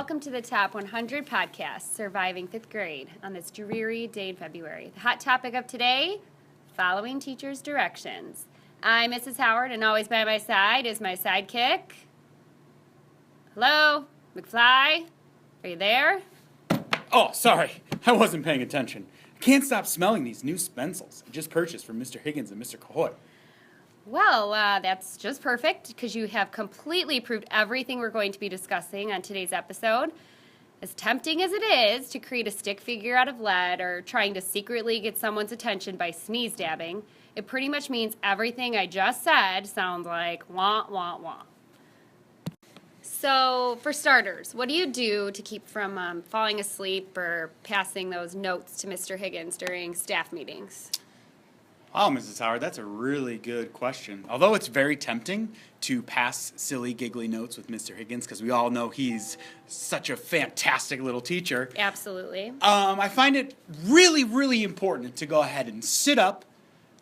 welcome to the Top 100 Podcast, Surviving 5th Grade, on this dreary day in February. The hot topic of today, following teachers' directions. I'm Mrs. Howard, and always by my side is my sidekick. Hello, McFly? Are you there? Oh, sorry. I wasn't paying attention. I can't stop smelling these new Spencels I just purchased from Mr. Higgins and Mr. Cahoy. Well, that's just perfect because you have completely proved everything we're going to be discussing on today's episode. As tempting as it is to create a stick figure out of lead or trying to secretly get someone's attention by sneeze dabbing, it pretty much means everything I just said sounds like wah, wah, wah. So, for starters, what do you do to keep from falling asleep or passing those notes to Mr. Higgins during staff meetings? Wow, Mrs. Howard, that's a really good question. Although it's very tempting to pass silly, giggly notes with Mr. Higgins, because we all know he's such a fantastic little teacher. Absolutely. I find it really, really important to go ahead and sit up,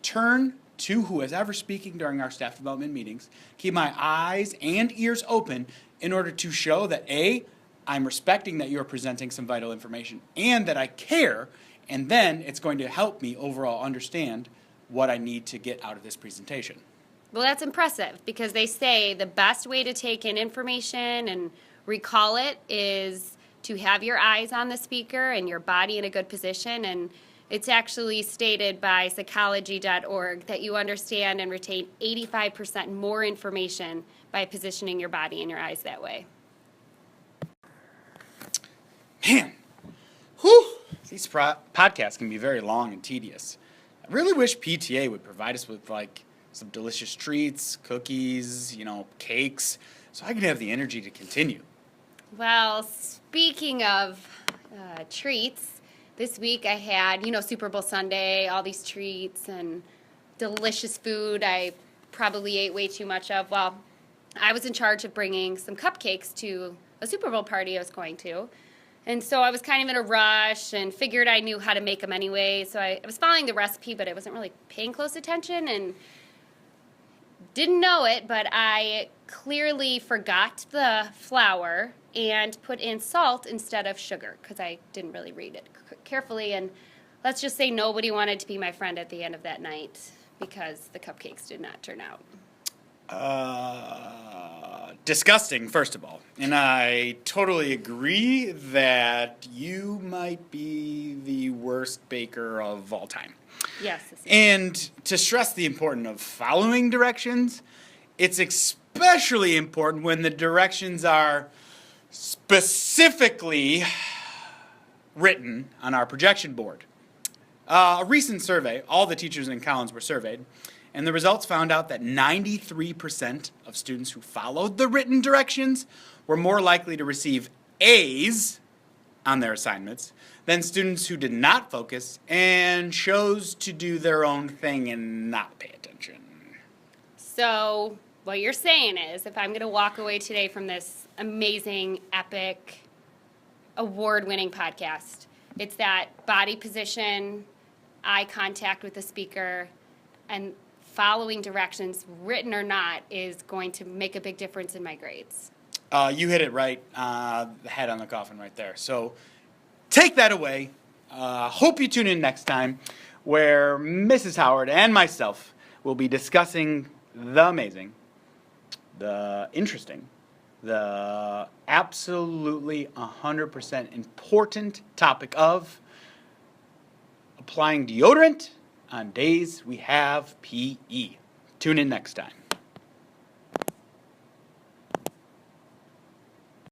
turn to who is ever speaking during our staff development meetings, keep my eyes and ears open in order to show that A, I'm respecting that you're presenting some vital information and that I care, and then it's going to help me overall understand what I need to get out of this presentation. Well, that's impressive because they say the best way to take in information and recall it is to have your eyes on the speaker and your body in a good position. And it's actually stated by psychology.org that you understand and retain 85% more information by positioning your body and your eyes that way. Man, whew, these podcasts can be very long and tedious. I really wish PTA would provide us with some delicious treats, cookies, cakes, so I could have the energy to continue. Well, speaking of treats, this week I had, Super Bowl Sunday, all these treats and delicious food I probably ate way too much of. Well, I was in charge of bringing some cupcakes to a Super Bowl party I was going to. And so I was kind of in a rush and figured I knew how to make them anyway. So I was following the recipe, but I wasn't really paying close attention and didn't know it, but I clearly forgot the flour and put in salt instead of sugar because I didn't really read it carefully. And let's just say nobody wanted to be my friend at the end of that night because the cupcakes did not turn out. Disgusting, first of all. And I totally agree that you might be the worst baker of all time. Yes. And to stress the importance of following directions, it's especially important when the directions are specifically written on our projection board. A recent survey, all the teachers in Collins were surveyed, and the results found out that 93% of students who followed the written directions were more likely to receive A's on their assignments than students who did not focus and chose to do their own thing and not pay attention. So what you're saying is if I'm going to walk away today from this amazing, epic, award-winning podcast, it's that body position, eye contact with the speaker, and following directions, written or not, is going to make a big difference in my grades. You hit it right, the head on the coffin right there. So take that away. Hope you tune in next time where Mrs. Howard and myself will be discussing the amazing, the interesting, the absolutely 100% important topic of applying deodorant on days we have PE. Tune in next time.